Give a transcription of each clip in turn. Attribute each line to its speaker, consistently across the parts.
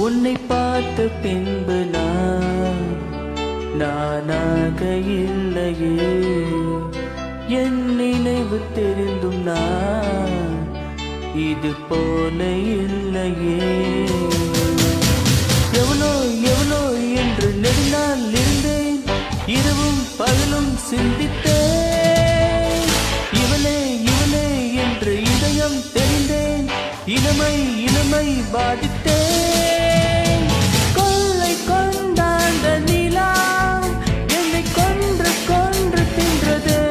Speaker 1: உன்னை பார்த்த பின்பு நானாக இல்லையே. என் நினைவு தெரிந்தும் நான் இது போல இல்லையே. எவ்வளோ எவ்வளோ என்று நெடுநாள் இருந்தேன், இரவும் பகலும் சிந்தித்தேன். இவளே இவளே என்று இதயம் தெரிந்தேன், இளமை இளமை பாதித்தேன். கொள்ளை கொண்டாண்ட நிலா என்னை கொன்று கொன்று தின்றதே.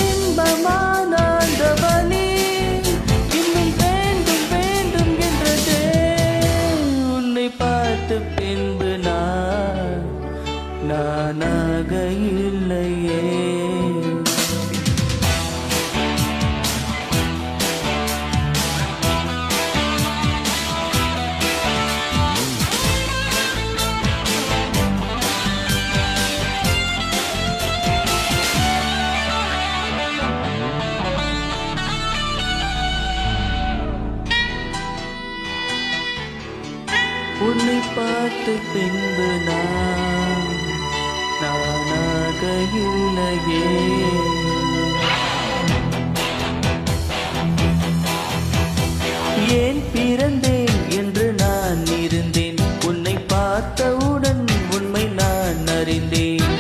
Speaker 1: இன்பமான அந்த வலி இன்னும் வேண்டும் வேண்டும் என்றதே. உன்னை பார்த்த பின்பு நானாக இல்லையே. உன்னை பார்த்த பின்பு நானாக இல்லையே. ஏன் பிறந்தேன் என்று நான் இருந்தேன், உன்னை பார்த்தவுடன் உண்மை நான் அறிந்தேன்.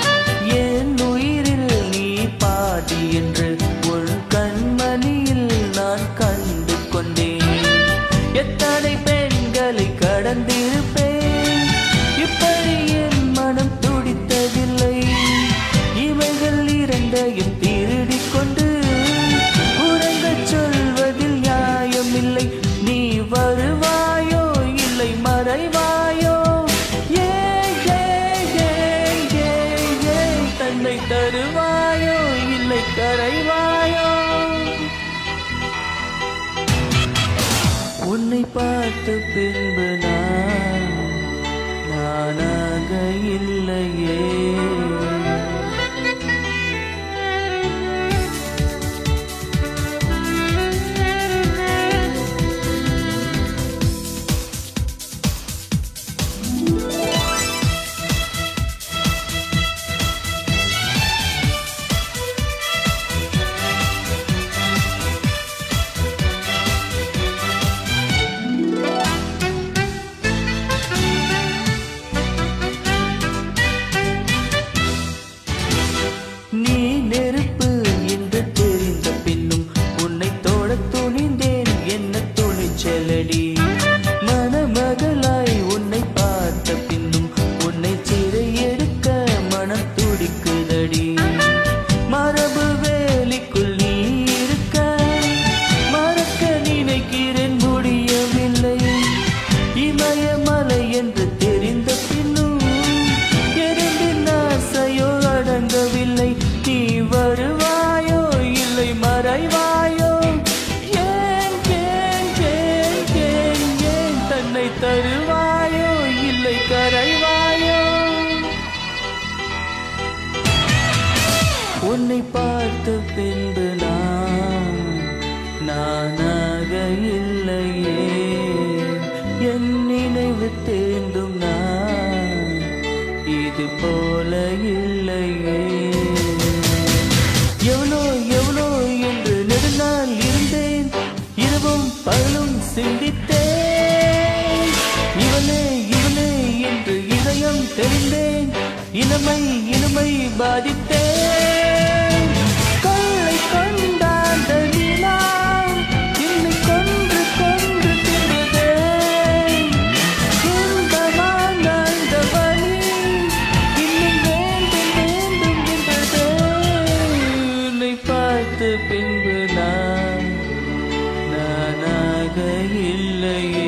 Speaker 1: என் உயிரில் நீ பாதி என்று உன் கண்மணியில் நான் கண்டு கொண்டேன். எத்தனை பெண்களை கடந்திருப்பேன், இப்படி என் மனம் துடித்ததில்லை. இவைகள் இரண்டையும் திருடிக் கொண்டு உறங்கச் சொல்வதில் நியாயமில்லை. நீ வருவாயோ இல்லை மறைவாயோ, தன்னை தருவாயோ இல்லை கரைவாயோ. உன்னை பார்த்த பின்பு நானாக இல்லையே. நீ நெருப்பு என்று தெரிந்த பின்னும் உன்னை தோட துணிந்தேன், என்ன துணிச்சலடி. மணமகளாய் உன்னை பார்த்த பின்னும் உன்னை சிறை எடுக்க மனம் துடிக்குதடி. மரபு வேலிக்குள் நீ இருக்க மறக்க நினைக்கிறேன், முடியவில்லை. இமயமலை என்று தெரிந்த பின்னும் எரிந்தின் ஆசையோ அடங்கவில்லை. நீ வருவாயோ இல்லை மறைவாயோ, ஏன் தன்னை தருவாயோ இல்லை கரைவாயோ. உன்னை பார்த்த பின்பு நானாக இல்லையே. என் நினைவு தேர்ந்தும் நான் இது போல இல்லையே. எவ்வளோ எவ்வளோ என்று நெடுநாள் இருந்தேன், இரவும் பகலும் சிந்தித்தேன். இவளே இவளே என்று இதயம் தெரிந்தேன், இளமை இளமை பாதித்தேன். கொள்ளை கொண்டாண்ட நிலா என்னை கொன்று கொன்று தின்றதே. இன்பமான அந்த வலி இன்னும் வேண்டும் வேண்டும் என்றதே. உன்னை பார்த்த பின்பு நானாக இல்லையே.